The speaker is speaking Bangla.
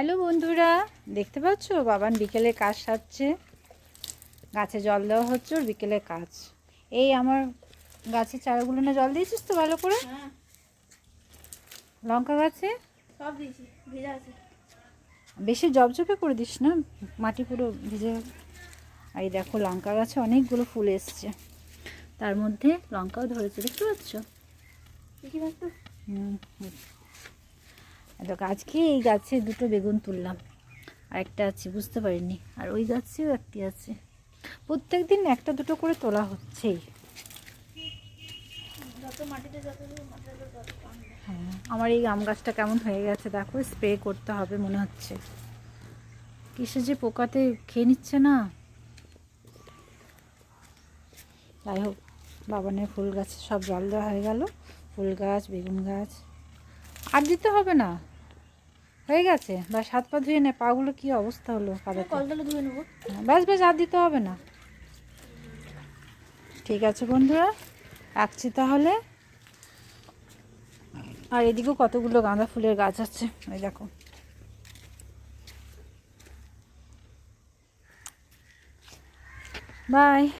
হ্যালো বন্ধুরা, দেখতে পাচ্ছ বাবান বিকেলে কাজ সারছে। গাছে জল দেওয়া হচ্ছে, ওর বিকেলে কাজ। এই আমার গাছের চারাগুলো না জল দিয়েছিস তো ভালো করে? হ্যাঁ, লঙ্কা গাছে সব দিয়েছি, ভেজা আছে। বেশি জবজবে করে দিস না, মাটি পুরো ভিজে। আর এই দেখো লঙ্কা গাছে অনেকগুলো ফুল এসছে, তার মধ্যে লঙ্কাও ধরেছে, দেখতে পাচ্ছ? দেখি তো। দেখো আজকে এই গাছে দুটো বেগুন তুললাম, আর একটা আছে বুঝতে পারিনি, আর ওই গাছেও একটি আছে। প্রত্যেক দিন একটা দুটো করে তোলা হচ্ছেই। যত মাটিতে হ্যাঁ, আমার এই আম গাছটা কেমন হয়ে গেছে দেখো, স্প্রে করতে হবে মনে হচ্ছে। কিসে যে পোকাতে খেয়ে নিচ্ছে না। যাই হোক, বাবানের ফুল গাছে সব জল দেওয়া হয়ে গেল। ফুল গাছ, বেগুন গাছ আর দিতে হবে না, হয়ে গেছে। ব্যাস হাত পা ধুয়ে নে, পাগুলো কি অবস্থা হলো কাদাতে। কলতলে ধুয়ে নেবো। ব্যাস ব্যাস, আর দিতে হবে না। ঠিক আছে বন্ধুরা, রাখছি তাহলে। আর এদিকেও কতগুলো গাঁদা ফুলের গাছ আছে, ওই দেখো। বাই।